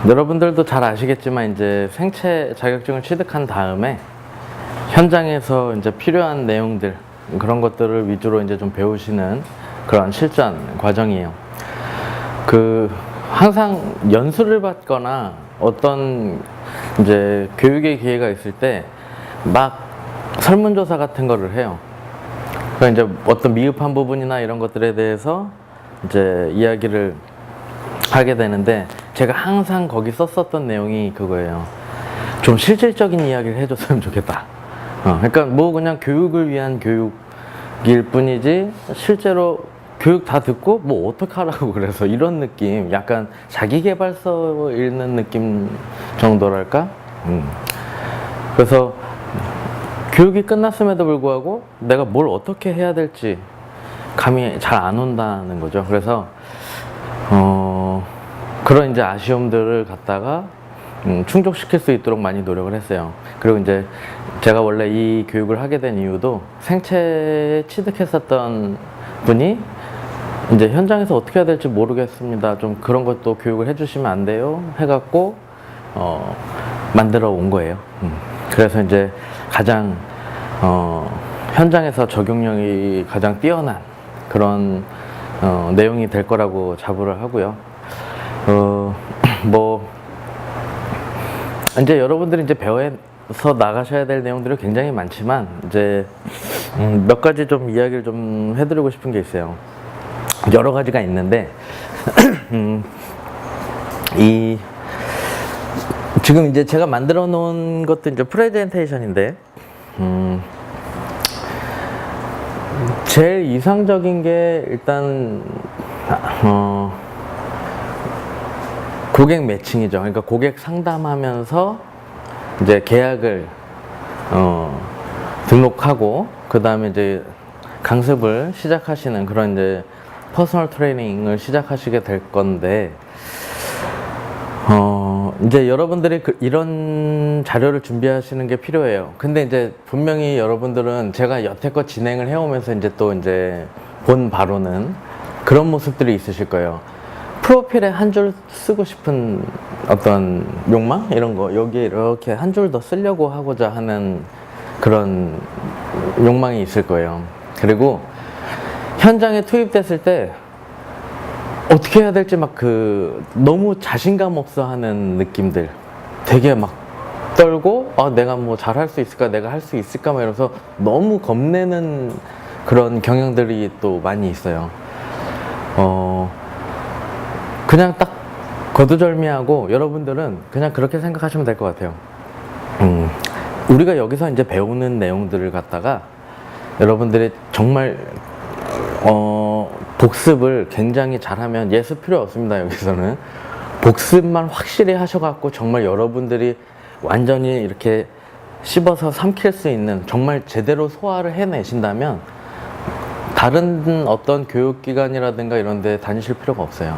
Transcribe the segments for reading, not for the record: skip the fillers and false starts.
여러분들도 잘 아시겠지만 이제 생체 자격증을 취득한 다음에 현장에서 이제 필요한 내용들 그런 것들을 위주로 이제 좀 배우시는 그런 실전 과정이에요. 항상 연수를 받거나 어떤 이제 교육의 기회가 있을 때 막 설문조사 같은 거를 해요. 그러니까 이제 어떤 미흡한 부분이나 이런 것들에 대해서 이제 이야기를 하게 되는데 제가 항상 거기 썼었던 내용이 그거예요. 좀 실질적인 이야기를 해줬으면 좋겠다. 그러니까 뭐 그냥 교육을 위한 교육일 뿐이지 실제로 교육 다 듣고 뭐 어떡하라고 그래서 이런 느낌, 약간 자기계발서 읽는 느낌 정도랄까? 그래서 교육이 끝났음에도 불구하고 내가 뭘 어떻게 해야 될지 감이 잘 안 온다는 거죠. 그래서 그런 이제 아쉬움들을 갖다가 충족시킬 수 있도록 많이 노력을 했어요. 그리고 이제 제가 원래 이 교육을 하게 된 이유도 생체에 취득했었던 분이 이제 현장에서 어떻게 해야 될지 모르겠습니다. 좀 그런 것도 교육을 해주시면 안 돼요? 해갖고 만들어 온 거예요. 그래서 이제 가장 현장에서 적용력이 가장 뛰어난 그런 내용이 될 거라고 자부를 하고요. 뭐 이제 여러분들이 이제 배워서 나가셔야 될 내용들이 굉장히 많지만 이제 몇 가지 좀 이야기를 좀 해드리고 싶은 게 있어요. 여러 가지가 있는데 지금 이제 제가 만들어 놓은 것도 이제 프레젠테이션인데 제일 이상적인 게 일단 고객 매칭이죠. 그러니까 고객 상담하면서 이제 계약을 등록하고 그 다음에 이제 강습을 시작하시는 그런 이제 퍼스널 트레이닝을 시작하시게 될 건데 이제 여러분들이 이런 자료를 준비하시는 게 필요해요. 근데 이제 분명히 여러분들은 제가 여태껏 진행을 해오면서 이제 또 이제 본 바로는 그런 모습들이 있으실 거예요. 프로필에 한 줄 쓰고 싶은 어떤 욕망? 이런 거 여기에 이렇게 한 줄 더 쓰려고 하고자 하는 그런 욕망이 있을 거예요. 그리고 현장에 투입됐을 때 어떻게 해야 될지 막 너무 자신감 없어 하는 느낌들, 되게 막 떨고 내가 뭐 잘할 수 있을까, 내가 할 수 있을까 막 이러면서 너무 겁내는 그런 경향들이 또 많이 있어요. 그냥 딱 거두절미하고 여러분들은 그냥 그렇게 생각하시면 될 것 같아요. 우리가 여기서 이제 배우는 내용들을 갖다가 여러분들이 정말 복습을 굉장히 잘하면 예습 필요 없습니다. 여기서는 복습만 확실히 하셔갖고 정말 여러분들이 완전히 이렇게 씹어서 삼킬 수 있는 정말 제대로 소화를 해내신다면 다른 어떤 교육기관이라든가 이런 데 다니실 필요가 없어요.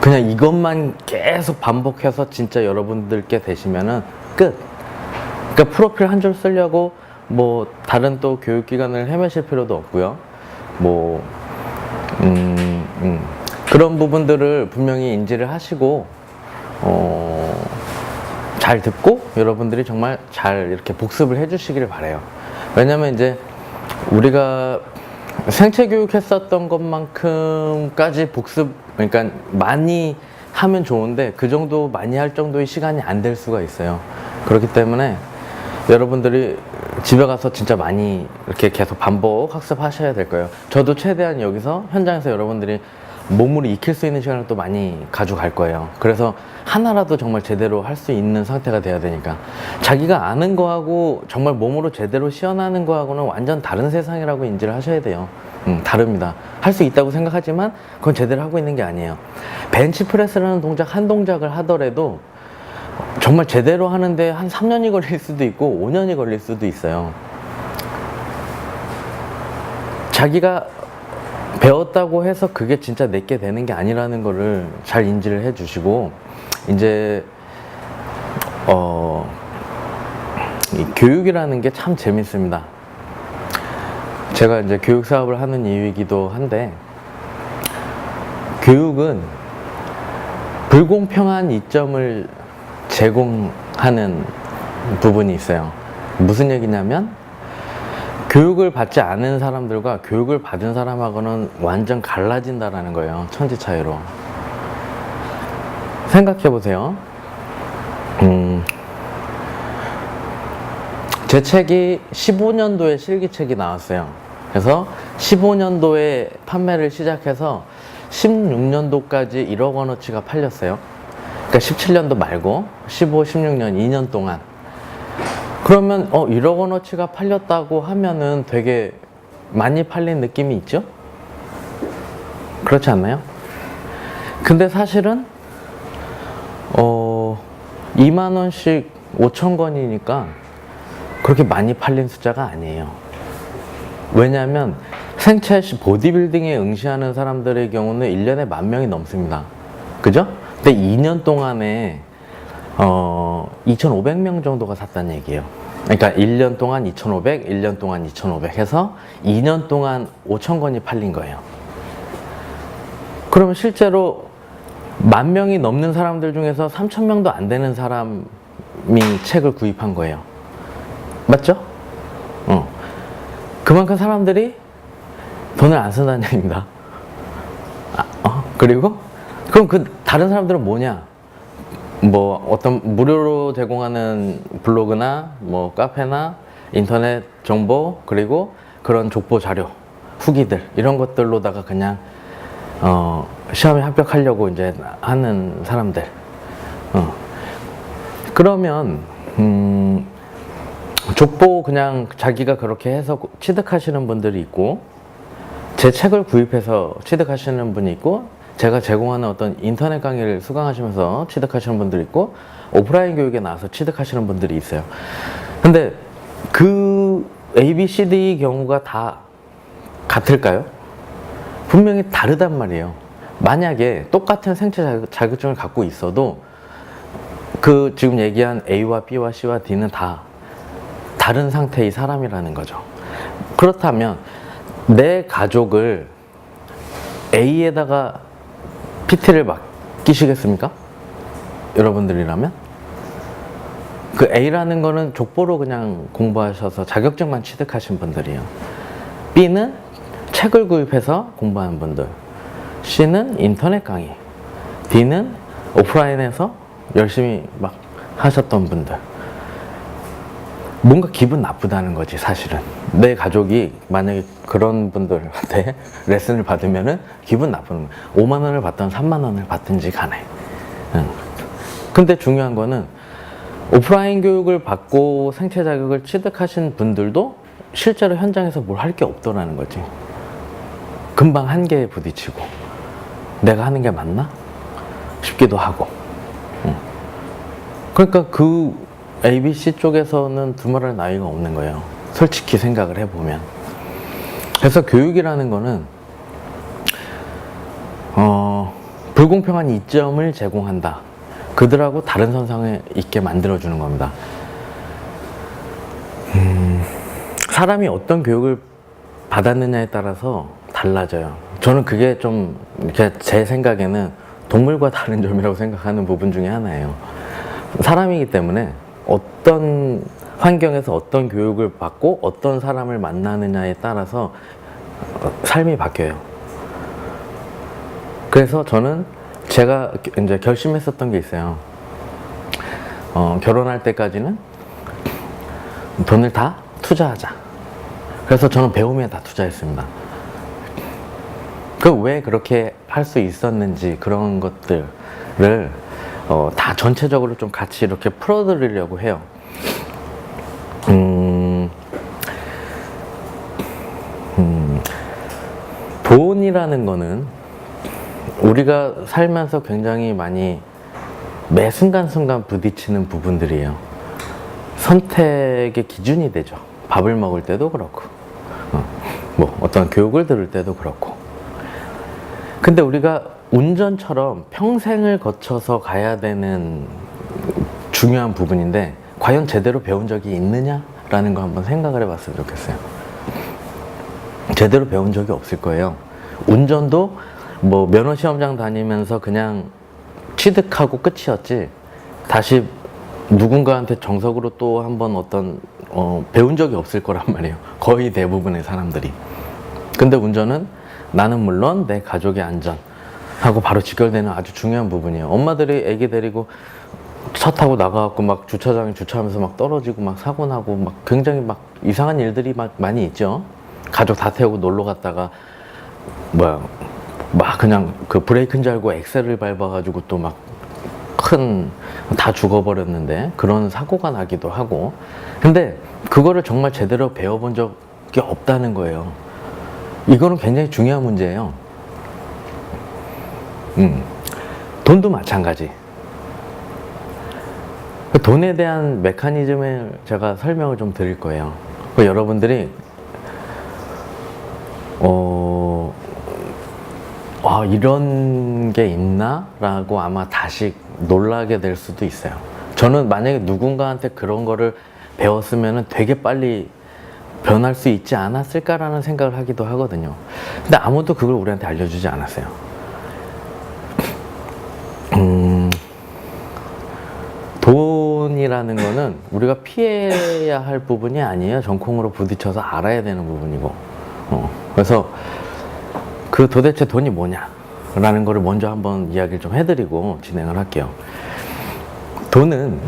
그냥 이것만 계속 반복해서 진짜 여러분들께 되시면은 끝. 그러니까 프로필 한 줄 쓰려고 뭐 다른 또 교육기관을 헤매실 필요도 없고요. 뭐 그런 부분들을 분명히 인지를 하시고 잘 듣고 여러분들이 정말 잘 이렇게 복습을 해주시기를 바래요. 왜냐면 이제 우리가 생체 교육 했었던 것만큼까지 복습, 그러니까 많이 하면 좋은데 그 정도 많이 할 정도의 시간이 안 될 수가 있어요. 그렇기 때문에 여러분들이 집에 가서 진짜 많이 이렇게 계속 반복 학습하셔야 될 거예요. 저도 최대한 여기서 현장에서 여러분들이 몸으로 익힐 수 있는 시간을 또 많이 가져갈 거예요. 그래서 하나라도 정말 제대로 할 수 있는 상태가 돼야 되니까 자기가 아는 거하고 정말 몸으로 제대로 시연하는 거하고는 완전 다른 세상이라고 인지를 하셔야 돼요. 다릅니다. 할 수 있다고 생각하지만 그건 제대로 하고 있는 게 아니에요. 벤치프레스라는 동작 한 동작을 하더라도 정말 제대로 하는데 한 3년이 걸릴 수도 있고 5년이 걸릴 수도 있어요. 자기가 배웠다고 해서 그게 진짜 내게 되는 게 아니라는 거를 잘 인지를 해 주시고 이제 이 교육이라는 게 참 재밌습니다. 제가 이제 교육 사업을 하는 이유이기도 한데 교육은 불공평한 이점을 제공하는 부분이 있어요. 무슨 얘기냐면 교육을 받지 않은 사람들과 교육을 받은 사람하고는 완전 갈라진다라는 거예요. 천지 차이로. 생각해 보세요. 제 책이 15년도에 실기책이 나왔어요. 그래서 15년도에 판매를 시작해서 16년도까지 1억 원어치가 팔렸어요. 그러니까 17년도 말고 15, 16년 2년 동안. 그러면 1억 원어치가 팔렸다고 하면은 되게 많이 팔린 느낌이 있죠? 그렇지 않나요? 근데 사실은 2만 원씩 5천 권이니까 그렇게 많이 팔린 숫자가 아니에요. 왜냐하면 생체 보디빌딩에 응시하는 사람들의 경우는 1년에 10,000명이 넘습니다. 그죠? 근데 2년 동안에 2,500명 정도가 샀다는 얘기예요. 그러니까 1년 동안 2,500, 1년 동안 2,500 해서 2년 동안 5천 권이 팔린 거예요. 그러면 실제로 10,000명이 넘는 사람들 중에서 3,000명도 안 되는 사람이 책을 구입한 거예요. 맞죠? 그만큼 사람들이 돈을 안 쓴다는 얘기입니다. 그리고 그럼 그 다른 사람들은 뭐냐? 뭐 어떤 무료로 제공하는 블로그나 뭐 카페나 인터넷 정보 그리고 그런 족보 자료, 후기들 이런 것들로다가 그냥 시험에 합격하려고 이제 하는 사람들. 그러면 족보 그냥 자기가 그렇게 해서 취득하시는 분들이 있고 제 책을 구입해서 취득하시는 분이 있고 제가 제공하는 어떤 인터넷 강의를 수강하시면서 취득하시는 분들이 있고 오프라인 교육에 나와서 취득하시는 분들이 있어요. 근데 그 A, B, C, D 경우가 다 같을까요? 분명히 다르단 말이에요. 만약에 똑같은 생체 자격증을 갖고 있어도 그 지금 얘기한 A와 B와 C와 D는 다 다른 상태의 사람이라는 거죠. 그렇다면 내 가족을 A에다가 PT를 맡기시겠습니까? 여러분들이라면? 그 A라는 거는 족보로 그냥 공부하셔서 자격증만 취득하신 분들이에요. B는 책을 구입해서 공부하는 분들. C는 인터넷 강의. D는 오프라인에서 열심히 막 하셨던 분들. 뭔가 기분 나쁘다는 거지, 사실은. 내 가족이 만약에 그런 분들한테 레슨을 받으면은 기분 나쁘는 거야. 5만 원을 받든 3만 원을 받든지 간에. 근데 중요한 거는 오프라인 교육을 받고 생체 자격을 취득하신 분들도 실제로 현장에서 뭘 할 게 없더라는 거지. 금방 한계에 부딪히고 내가 하는 게 맞나? 싶기도 하고. 그러니까 그 ABC 쪽에서는 두말할 나위가 없는 거예요. 솔직히 생각을 해보면. 그래서 교육이라는 거는 불공평한 이점을 제공한다. 그들하고 다른 선상에 있게 만들어주는 겁니다. 사람이 어떤 교육을 받았느냐에 따라서 달라져요. 저는 그게 좀 이렇게 제 생각에는 동물과 다른 점이라고 생각하는 부분 중에 하나예요. 사람이기 때문에 어떤 환경에서 어떤 교육을 받고 어떤 사람을 만나느냐에 따라서 삶이 바뀌어요. 그래서 저는 제가 이제 결심했었던 게 있어요. 결혼할 때까지는 돈을 다 투자하자. 그래서 저는 배움에 다 투자했습니다. 그 왜 그렇게 할 수 있었는지 그런 것들을 다 전체적으로 좀 같이 이렇게 풀어드리려고 해요. 돈이라는 거는 우리가 살면서 굉장히 많이 매 순간순간 부딪히는 부분들이에요. 선택의 기준이 되죠. 밥을 먹을 때도 그렇고, 뭐 어떤 교육을 들을 때도 그렇고. 근데 우리가 운전처럼 평생을 거쳐서 가야 되는 중요한 부분인데 과연 제대로 배운 적이 있느냐라는 거 한번 생각을 해봤으면 좋겠어요. 제대로 배운 적이 없을 거예요. 운전도 뭐 면허 시험장 다니면서 그냥 취득하고 끝이었지 다시 누군가한테 정석으로 또 한번 어떤 배운 적이 없을 거란 말이에요. 거의 대부분의 사람들이. 근데 운전은 나는 물론 내 가족의 안전하고 바로 직결되는 아주 중요한 부분이에요. 엄마들이 애기 데리고 차 타고 나가갖고 막 주차장에 주차하면서 막 떨어지고 막 사고 나고 막 굉장히 막 이상한 일들이 막 많이 있죠. 가족 다 태우고 놀러 갔다가 막 그냥 그 브레이크인 줄 알고 엑셀을 밟아가지고 또 막 다 죽어버렸는데 그런 사고가 나기도 하고. 근데 그거를 정말 제대로 배워본 적이 없다는 거예요. 이거는 굉장히 중요한 문제예요. 돈도 마찬가지. 돈에 대한 메커니즘을 제가 설명을 좀 드릴 거예요. 여러분들이 이런 게 있나? 라고 아마 다시 놀라게 될 수도 있어요. 저는 만약에 누군가한테 그런 거를 배웠으면 되게 빨리 변할 수 있지 않았을까라는 생각을 하기도 하거든요. 근데 아무도 그걸 우리한테 알려주지 않았어요. 돈이라는 거는 우리가 피해야 할 부분이 아니에요. 정콩으로 부딪혀서 알아야 되는 부분이고. 그래서 그 도대체 돈이 뭐냐? 라는 거를 먼저 한번 이야기를 좀 해드리고 진행을 할게요. 돈은